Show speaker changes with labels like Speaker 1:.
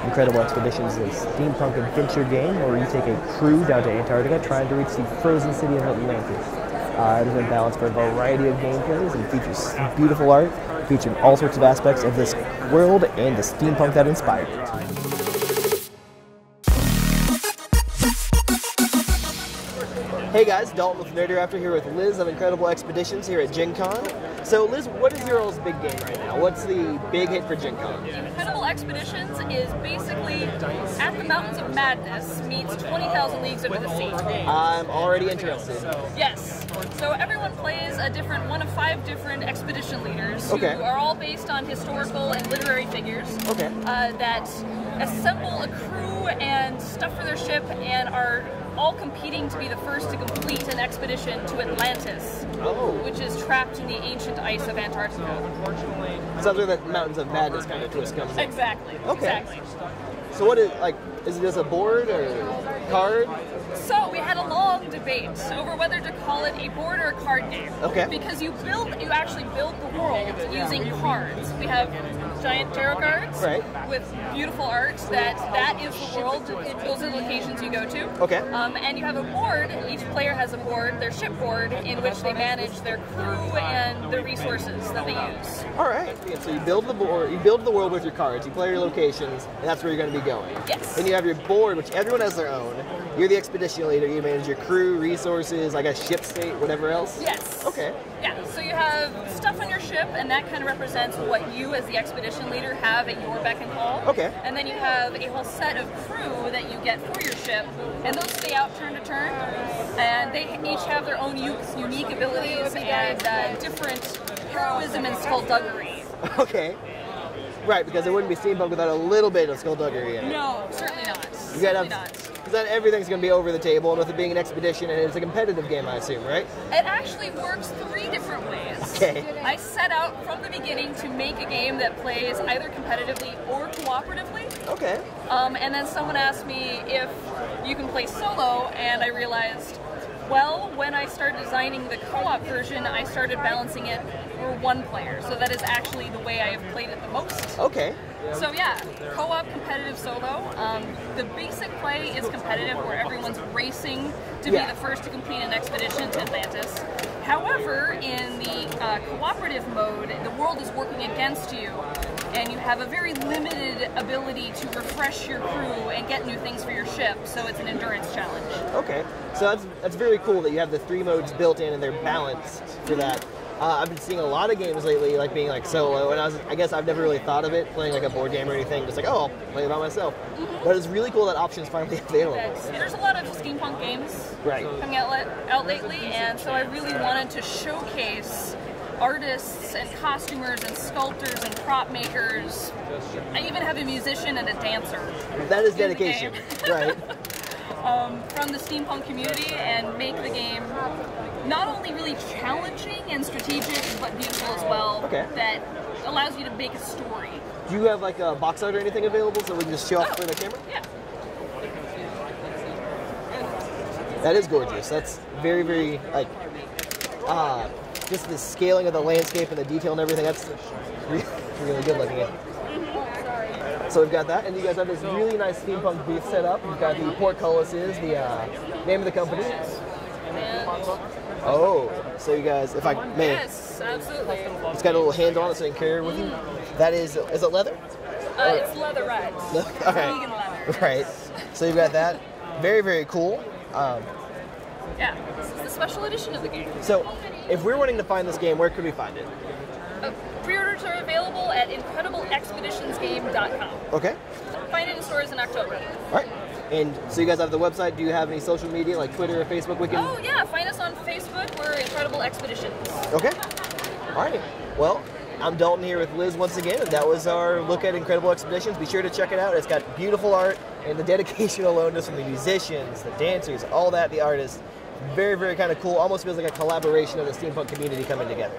Speaker 1: Incredible Expeditions is a steampunk adventure game where you take a crew down to Antarctica trying to reach the frozen city of Atlantis. It has been balanced for a variety of gameplays and features beautiful art, featuring all sorts of aspects of this world and the steampunk that inspired it. Hey guys, Dalton with NerdyRaptor here with Liz of Incredible Expeditions here at GenCon. So Liz, what is your all's big game right now? What's the big hit for GenCon?
Speaker 2: Incredible Expeditions is basically At the Mountains of Madness meets 20,000 Leagues Under the Sea.
Speaker 1: I'm already interested.
Speaker 2: Yes. So everyone plays one of 5 different expedition leaders who are all based on historical and literary figures that assemble a crew and stuff for their ship and are all competing to be the first to complete an expedition to Atlantis, which is trapped in the ancient ice of Antarctica.
Speaker 1: Something where that Mountains of Madness kind of twist comes in.
Speaker 2: Exactly.
Speaker 1: Okay.
Speaker 2: Exactly.
Speaker 1: So what is it just a board or card?
Speaker 2: So we had a long debate over whether to call it a board or a card game.
Speaker 1: Okay.
Speaker 2: Because you actually build the world using cards. We have giant tarot cards with beautiful art. That is the world. Those are the locations you go to. Okay. And you have a board. Each player has a board, their ship board, in which they manage their crew and the resources that they use.
Speaker 1: All right. So you build the board. You build the world with your cards. You play your locations, and that's where you're going to be going.
Speaker 2: Yes.
Speaker 1: Then you have your board, which everyone has their own. You're the expedition leader. You manage your crew, resources, I guess ship state, whatever else.
Speaker 2: Yes.
Speaker 1: Okay.
Speaker 2: Yeah. So you have stuff on your ship, and that kind of represents what you, as the expedition leader, have at your beck and call. Okay. And then you have a whole set of crew that you get for your ship, and those stay out turn to turn, and they each have their own unique abilities and different heroism and skullduggery.
Speaker 1: Okay. Right, because it wouldn't be steampunk without a little bit of skullduggery in it.
Speaker 2: No, certainly not.
Speaker 1: You gotta have, because then everything's going to be over the table, and with it being an expedition, and it's a competitive game, I assume, right?
Speaker 2: It actually works 3 different ways.
Speaker 1: Okay.
Speaker 2: I set out from the beginning to make a game that plays either competitively or cooperatively. Okay. And then someone asked me if you can play solo, and I realized, well, when I started designing the co-op version, I started balancing it for 1 player. So that is actually the way I have played it the most. Okay. So yeah, co-op, competitive, solo. The basic play is competitive, where everyone's racing to be the first to complete an expedition to Atlantis. However, in the cooperative mode, the world is working against you, and you have a very limited ability to refresh your crew and get new things for your ship, so it's an endurance challenge. Okay, so that's very cool that you have the 3 modes built in and they're balanced for that. I've been seeing a lot of games lately like being like solo, and I guess I've never really thought of it playing like a board game or anything, just like, oh, I'll play it by myself. But it's really cool that option's finally available. There's a lot of steampunk games coming out lately, and so I really wanted to showcase artists and costumers and sculptors and prop makers. I even have a musician and a dancer. That is dedication, right? From the steampunk community, and make the game not only really challenging and strategic, but beautiful as well. Okay. That allows you to make a story. Do you have like a box art or anything available so we can just show off for the camera? Yeah. That is gorgeous. That's very, very like just the scaling of the landscape and the detail and everything. That's really good looking at. So we've got that, and you guys have this really nice steampunk booth set up. You've got the portcullises, the name of the company. Oh, so you guys, if I may. Yes, absolutely. It's got a little handle on it so you can carry it with you. That is it leather? It's leatherette. All right. Vegan leather. Right. So you've got that. Very, very cool. Yeah, this is the special edition of the game. So, if we're wanting to find this game, where could we find it? Pre-orders are available at IncredibleExpeditionsGame.com. Okay. Find it in stores in October. All right. And so you guys have the website. Do you have any social media like Twitter or Facebook? Oh yeah, find us on Facebook. We're Incredible Expeditions. Okay. All right. Well, I'm Dalton here with Liz once again, and that was our look at Incredible Expeditions. Be sure to check it out. It's got beautiful art, and the dedication alone just from the musicians, the dancers, all that, the artists. Very, very kind of cool. Almost feels like a collaboration of the steampunk community coming together.